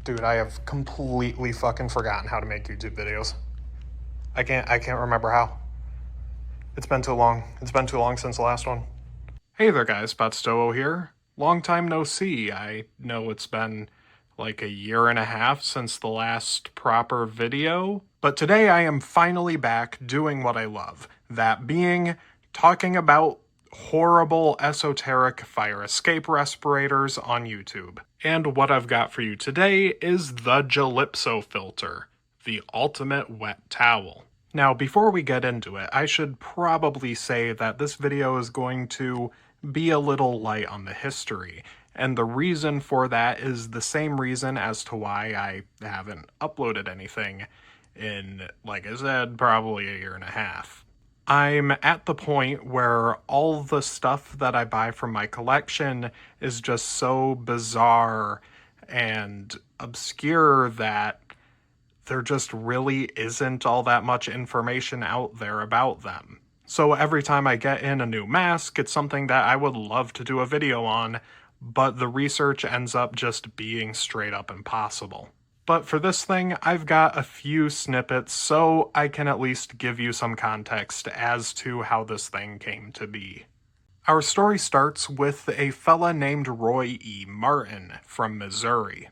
Dude, I have completely fucking forgotten how to make YouTube videos. I can't remember how. It's been too long. It's been too long since the last one. Hey there guys, Botstowo here. Long time no see. I know it's been like a year and a half since the last proper video, but today I am finally back doing what I love. That being talking about horrible esoteric fire escape respirators on YouTube. And what I've got for you today is the Jalypso filter, the ultimate wet towel. Now, before we get into it, I should probably say that this video is going to be a little light on the history, and the reason for that is the same reason as to why I haven't uploaded anything in, like I said, probably a year and a half. I'm at the point where all the stuff that I buy from my collection is just so bizarre and obscure that there just really isn't all that much information out there about them. So every time I get in a new mask, it's something that I would love to do a video on, but the research ends up just being straight up impossible. But for this thing, I've got a few snippets so I can at least give you some context as to how this thing came to be. Our story starts with a fella named Roy E. Martin from Missouri.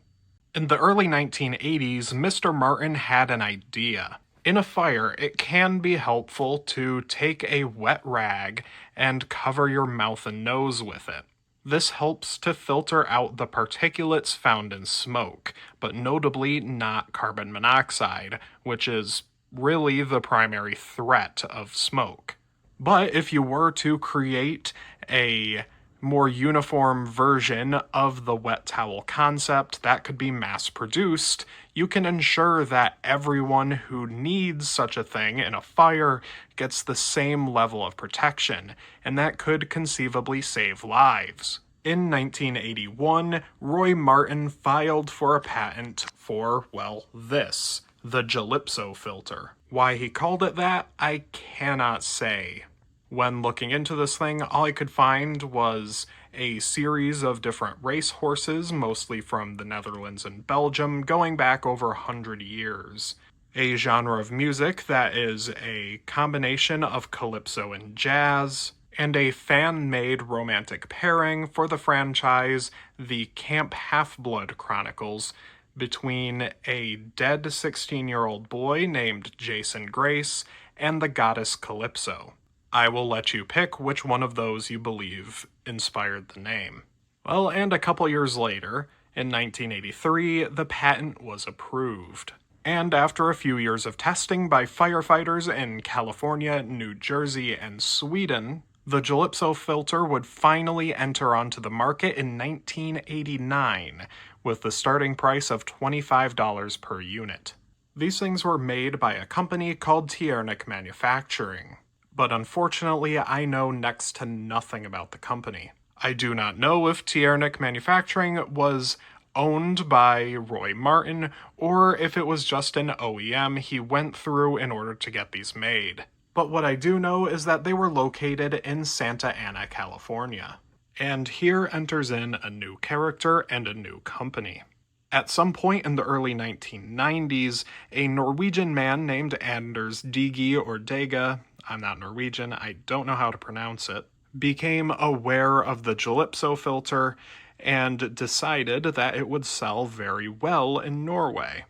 In the early 1980s, Mr. Martin had an idea. In a fire, it can be helpful to take a wet rag and cover your mouth and nose with it. This helps to filter out the particulates found in smoke, but notably not carbon monoxide, which is really the primary threat of smoke. But if you were to create a more uniform version of the wet towel concept that could be mass-produced, you can ensure that everyone who needs such a thing in a fire gets the same level of protection, and that could conceivably save lives. In 1981, Roy Martin filed for a patent for, well, this, the Jalypso filter. Why he called it that, I cannot say. When looking into this thing, all I could find was a series of different race horses, mostly from the Netherlands and Belgium, going back over 100 years. A genre of music that is a combination of calypso and jazz, and a fan-made romantic pairing for the franchise, the Camp Half-Blood Chronicles, between a dead 16-year-old boy named Jason Grace and the goddess Calypso. I will let you pick which one of those you believe inspired the name. Well, and a couple years later, in 1983, the patent was approved. And after a few years of testing by firefighters in California, New Jersey, and Sweden, the Jalypso filter would finally enter onto the market in 1989, with the starting price of $25 per unit. These things were made by a company called Tiernik Manufacturing. But unfortunately, I know next to nothing about the company. I do not know if Tiernik Manufacturing was owned by Roy Martin, or if it was just an OEM he went through in order to get these made. But what I do know is that they were located in Santa Ana, California. And here enters in a new character and a new company. At some point in the early 1990s, a Norwegian man named Anders Digi or Dega, I'm not Norwegian, I don't know how to pronounce it, became aware of the Jalypso filter and decided that it would sell very well in Norway.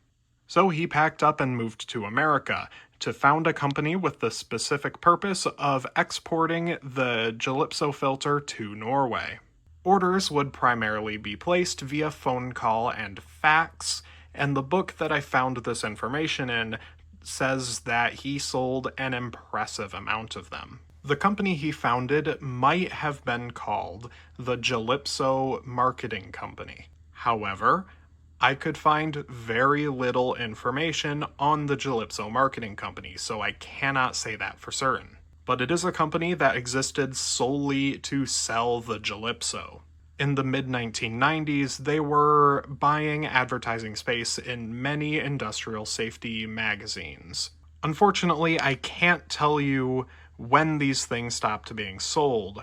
So he packed up and moved to America to found a company with the specific purpose of exporting the Jalypso filter to Norway. Orders would primarily be placed via phone call and fax, and the book that I found this information in says that he sold an impressive amount of them. The company he founded might have been called the Jalypso Marketing Company. However, I could find very little information on the Jalypso Marketing Company, so I cannot say that for certain. But it is a company that existed solely to sell the Jalypso. In the mid-1990s, they were buying advertising space in many industrial safety magazines. Unfortunately, I can't tell you when these things stopped being sold.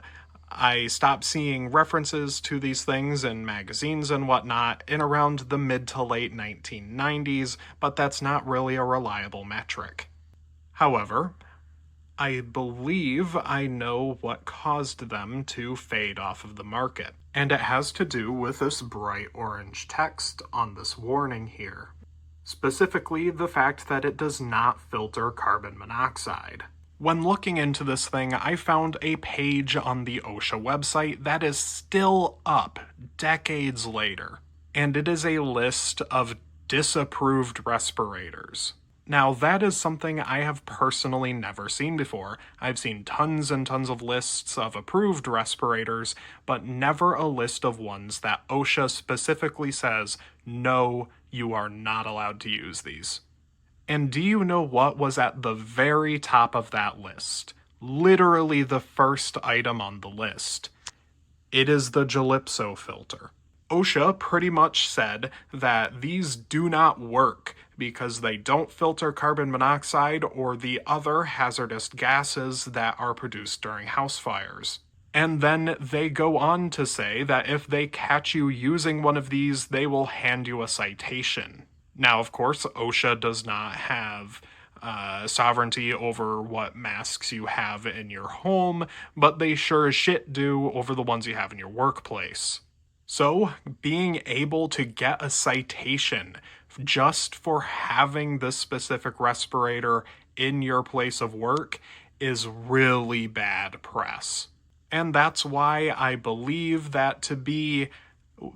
I stopped seeing references to these things in magazines and whatnot in around the mid to late 1990s, but that's not really a reliable metric. However, I believe I know what caused them to fade off of the market, and it has to do with this bright orange text on this warning here. Specifically, the fact that it does not filter carbon monoxide. When looking into this thing, I found a page on the OSHA website that is still up decades later, and it is a list of disapproved respirators. Now, that is something I have personally never seen before. I've seen tons and tons of lists of approved respirators, but never a list of ones that OSHA specifically says, no, you are not allowed to use these. And do you know what was at the very top of that list? Literally the first item on the list. It is the Jalypso filter. OSHA pretty much said that these do not work because they don't filter carbon monoxide or the other hazardous gases that are produced during house fires. And then they go on to say that if they catch you using one of these, they will hand you a citation. Now, of course, OSHA does not have sovereignty over what masks you have in your home, but they sure as shit do over the ones you have in your workplace. So, being able to get a citation just for having this specific respirator in your place of work is really bad press. And that's why I believe that to be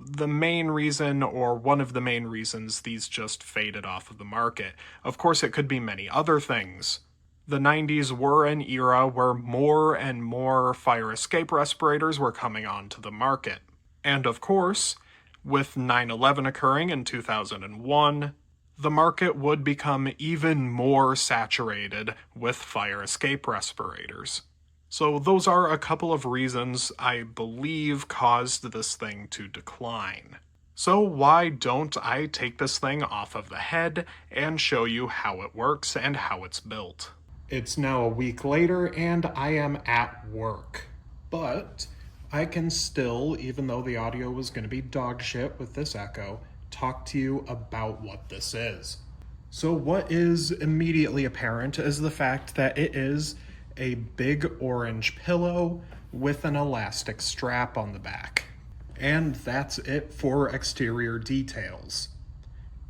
the main reason, or one of the main reasons, these just faded off of the market. Of course, it could be many other things. The 90s were an era where more and more fire escape respirators were coming onto the market. And of course, with 9/11 occurring in 2001, the market would become even more saturated with fire escape respirators. So those are a couple of reasons I believe caused this thing to decline. So why don't I take this thing off of the head and show you how it works and how it's built? It's now a week later and I am at work. But I can still, even though the audio was going to be dog shit with this echo, talk to you about what this is. So what is immediately apparent is the fact that it is a big orange pillow with an elastic strap on the back. And that's it for exterior details.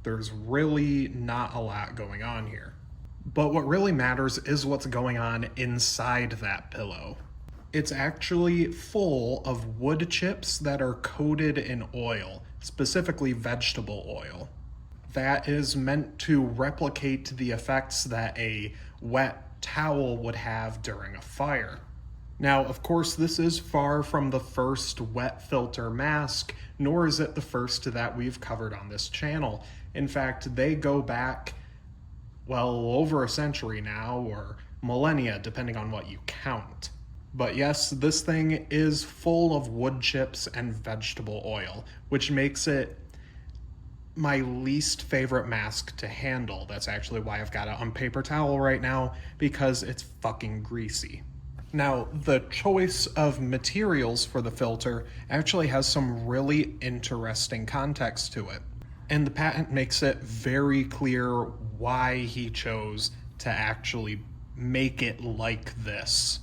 There's really not a lot going on here. But what really matters is what's going on inside that pillow. It's actually full of wood chips that are coated in oil, specifically vegetable oil. That is meant to replicate the effects that a wet towel would have during a fire. Now, of course, this is far from the first wet filter mask, nor is it the first that we've covered on this channel. In fact, they go back, well, over a century now, or millennia, depending on what you count. But yes, this thing is full of wood chips and vegetable oil, which makes it my least favorite mask to handle. That's actually why I've got it on paper towel right now, because it's fucking greasy. Now, the choice of materials for the filter actually has some really interesting context to it. And the patent makes it very clear why he chose to actually make it like this.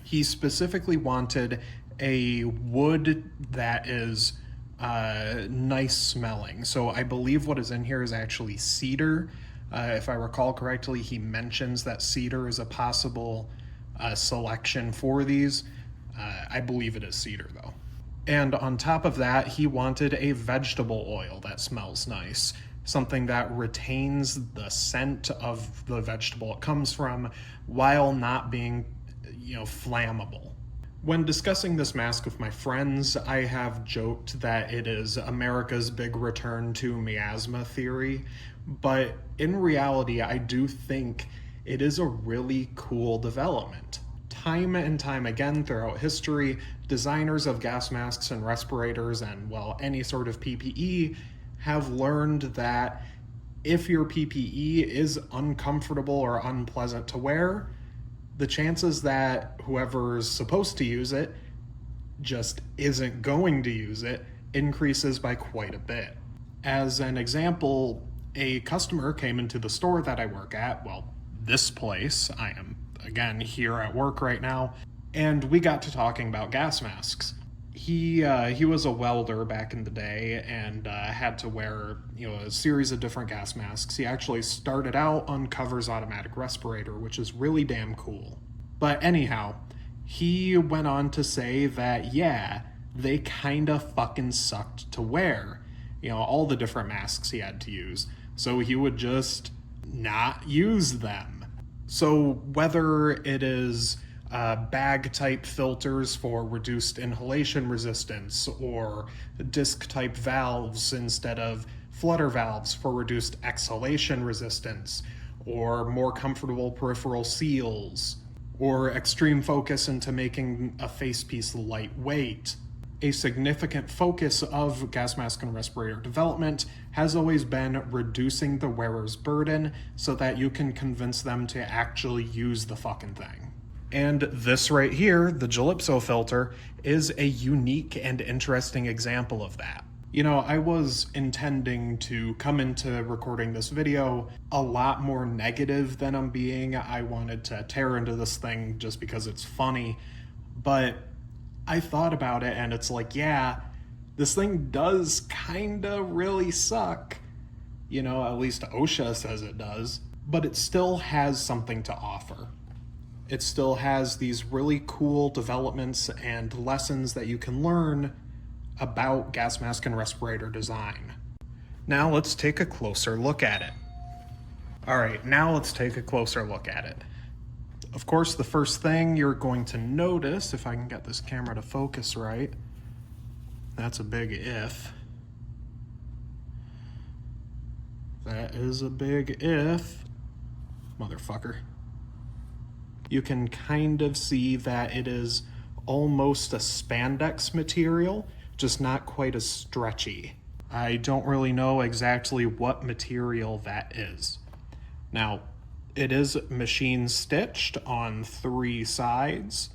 He specifically wanted a wood that is nice smelling. So I believe what is in here is actually cedar. If I recall correctly, he mentions that cedar is a possible selection for these. I believe it is cedar though. And on top of that, he wanted a vegetable oil that smells nice. Something that retains the scent of the vegetable it comes from while not being, flammable. When discussing this mask with my friends, I have joked that it is America's big return to miasma theory, but in reality, I do think it is a really cool development. Time and time again throughout history, designers of gas masks and respirators and, any sort of PPE have learned that if your PPE is uncomfortable or unpleasant to wear, the chances that whoever's supposed to use it just isn't going to use it increases by quite a bit. As an example, a customer came into the store that I work at, well, this place, I am again here at work right now, and we got to talking about gas masks. He was a welder back in the day and had to wear a series of different gas masks. He actually started out on Cover's automatic respirator, which is really damn cool. But anyhow, he went on to say that they kinda fucking sucked to wear. All the different masks he had to use. So he would just not use them. So whether it is bag type filters for reduced inhalation resistance or disc type valves instead of flutter valves for reduced exhalation resistance, or more comfortable peripheral seals, or extreme focus into making a face piece lightweight. A significant focus of gas mask and respirator development has always been reducing the wearer's burden so that you can convince them to actually use the fucking thing. And this right here, the Jalypso filter, is a unique and interesting example of that. I was intending to come into recording this video a lot more negative than I'm being. I wanted to tear into this thing just because it's funny, but I thought about it and it's like, this thing does kinda really suck. At least OSHA says it does, but it still has something to offer. It still has these really cool developments and lessons that you can learn about gas mask and respirator design. Now let's take a closer look at it. Alright, now let's take a closer look at it. Of course, the first thing you're going to notice, if I can get this camera to focus right, that's a big if. That is a big if, motherfucker. You can kind of see that it is almost a spandex material, just not quite as stretchy. I don't really know exactly what material that is. Now, it is machine stitched on 3 sides,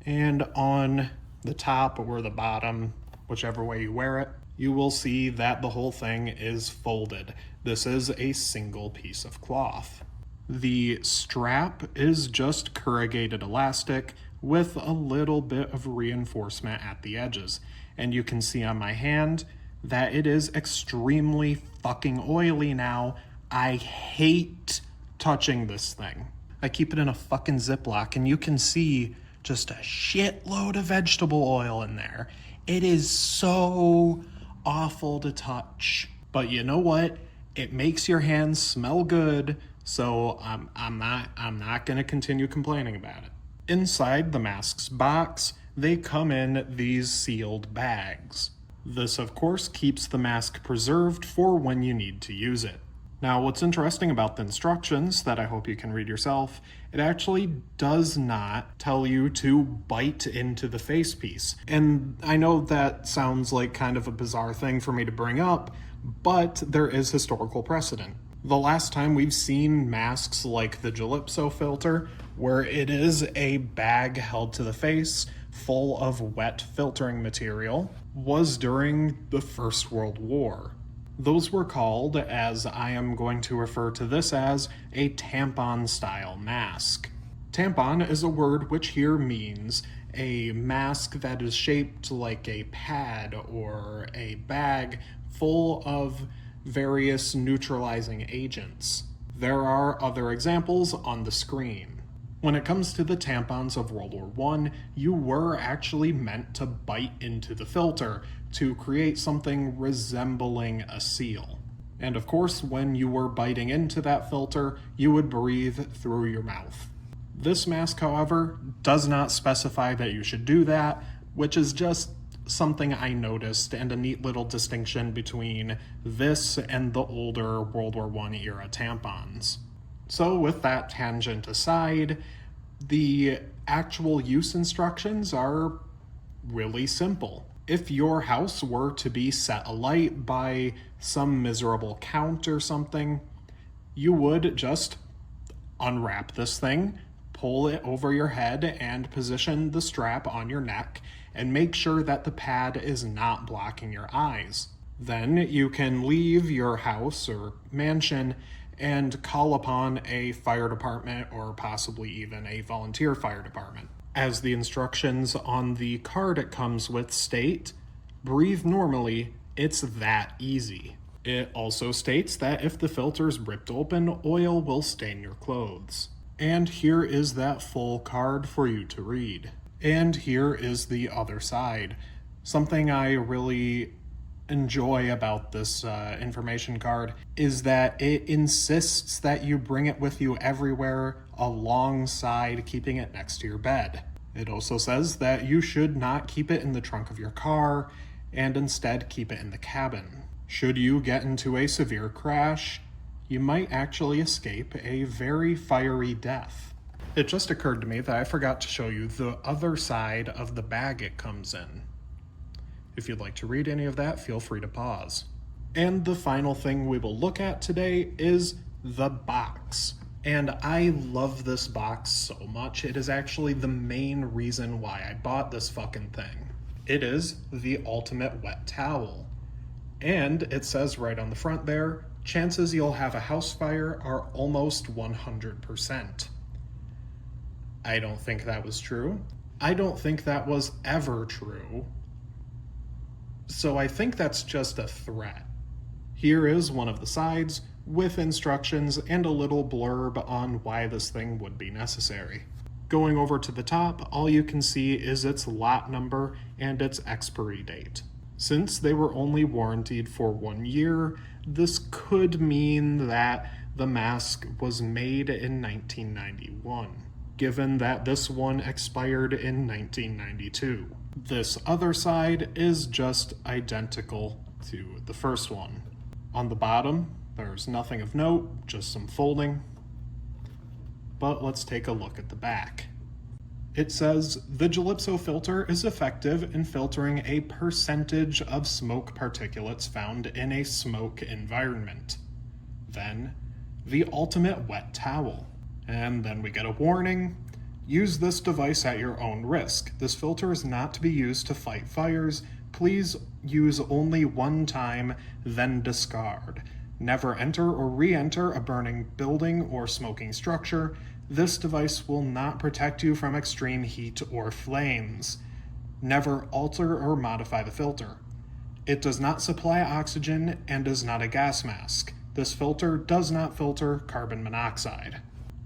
and on the top or the bottom, whichever way you wear it, you will see that the whole thing is folded. This is a single piece of cloth. The strap is just corrugated elastic with a little bit of reinforcement at the edges. And you can see on my hand that it is extremely fucking oily now. I hate touching this thing. I keep it in a fucking Ziploc and you can see just a shitload of vegetable oil in there. It is so awful to touch. But you know what? It makes your hands smell good, so I'm not gonna continue complaining about it. Inside the mask's box, they come in these sealed bags. This, of course, keeps the mask preserved for when you need to use it. Now, what's interesting about the instructions that I hope you can read yourself, it actually does not tell you to bite into the face piece. And I know that sounds like kind of a bizarre thing for me to bring up, but there is historical precedent. The last time we've seen masks like the Jalypso filter, where it is a bag held to the face full of wet filtering material, was during the First World War. Those were called, as I am going to refer to this as, a tampon-style mask. Tampon is a word which here means a mask that is shaped like a pad or a bag full of various neutralizing agents. There are other examples on the screen. When it comes to the tampons of World War I, you were actually meant to bite into the filter to create something resembling a seal. And of course, when you were biting into that filter, you would breathe through your mouth. This mask, however, does not specify that you should do that, which is just something I noticed and a neat little distinction between this and the older World War I era tampons. So with that tangent aside, the actual use instructions are really simple. If your house were to be set alight by some miserable count or something, you would just unwrap this thing, pull it over your head and position the strap on your neck and make sure that the pad is not blocking your eyes. Then you can leave your house or mansion and call upon a fire department or possibly even a volunteer fire department. As the instructions on the card it comes with state, breathe normally, it's that easy. It also states that if the filter's ripped open, oil will stain your clothes. And here is that full card for you to read. And here is the other side. Something I really enjoy about this information card is that it insists that you bring it with you everywhere alongside keeping it next to your bed. It also says that you should not keep it in the trunk of your car and instead keep it in the cabin. Should you get into a severe crash, you might actually escape a very fiery death. It just occurred to me that I forgot to show you the other side of the bag it comes in. If you'd like to read any of that, feel free to pause. And the final thing we will look at today is the box. And I love this box so much. It is actually the main reason why I bought this fucking thing. It is the ultimate wet towel. And it says right on the front there, chances you'll have a house fire are almost 100%. I don't think that was true. I don't think that was ever true. So I think that's just a threat. Here is one of the sides with instructions and a little blurb on why this thing would be necessary. Going over to the top, all you can see is its lot number and its expiry date. Since they were only warranted for 1 year, this could mean that the mask was made in 1991, given that this one expired in 1992. This other side is just identical to the first one. On the bottom, there's nothing of note, just some folding. But let's take a look at the back. It says, the Jalypso filter is effective in filtering a percentage of smoke particulates found in a smoke environment. Then, the ultimate wet towel. And then we get a warning. Use this device at your own risk. This filter is not to be used to fight fires. Please use only one time, then discard. Never enter or re-enter a burning building or smoking structure. This device will not protect you from extreme heat or flames. Never alter or modify the filter. It does not supply oxygen and is not a gas mask. This filter does not filter carbon monoxide.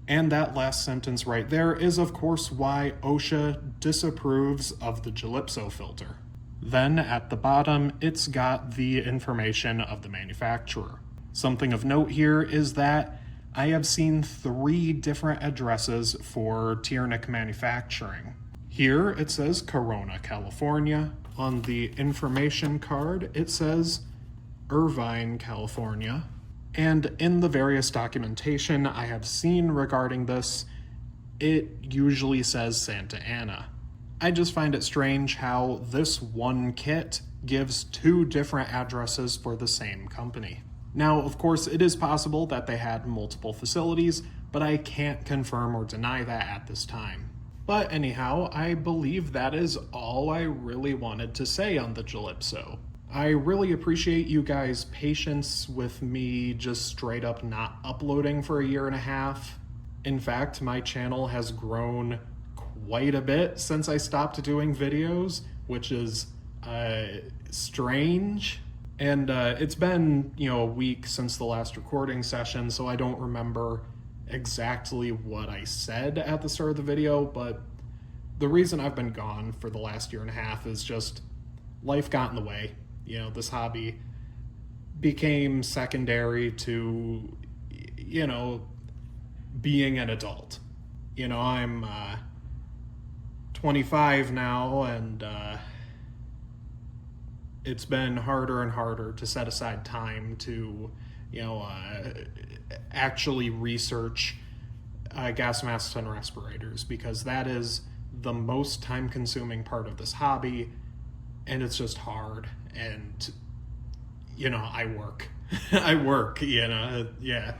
And that last sentence right there is, of course, why OSHA disapproves of the Jalypso filter. Then at the bottom, it's got the information of the manufacturer. Something of note here is that I have seen 3 different addresses for Tiernick Manufacturing. Here it says Corona, California. On the information card, it says Irvine, California. And in the various documentation I have seen regarding this, it usually says Santa Ana. I just find it strange how this one kit gives 2 different addresses for the same company. Now, of course, it is possible that they had multiple facilities, but I can't confirm or deny that at this time. But anyhow, I believe that is all I really wanted to say on the Jalypso. I really appreciate you guys' patience with me just straight up not uploading for a year and a half. In fact, my channel has grown quite a bit since I stopped doing videos, which is strange. And it's been, a week since the last recording session, so I don't remember exactly what I said at the start of the video, but the reason I've been gone for the last year and a half is just life got in the way. This hobby became secondary to, being an adult. I'm 25 now, and it's been harder and harder to set aside time to, actually research gas masks and respirators, because that is the most time-consuming part of this hobby, and it's just hard. And, I work. I work, yeah.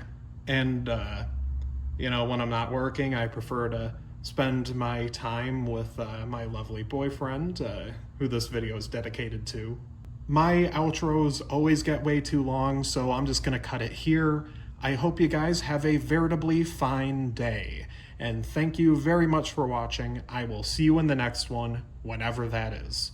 And, when I'm not working, I prefer to spend my time with my lovely boyfriend, who this video is dedicated to. My outros always get way too long, so I'm just gonna cut it here. I hope you guys have a veritably fine day, and thank you very much for watching. I will see you in the next one, whenever that is.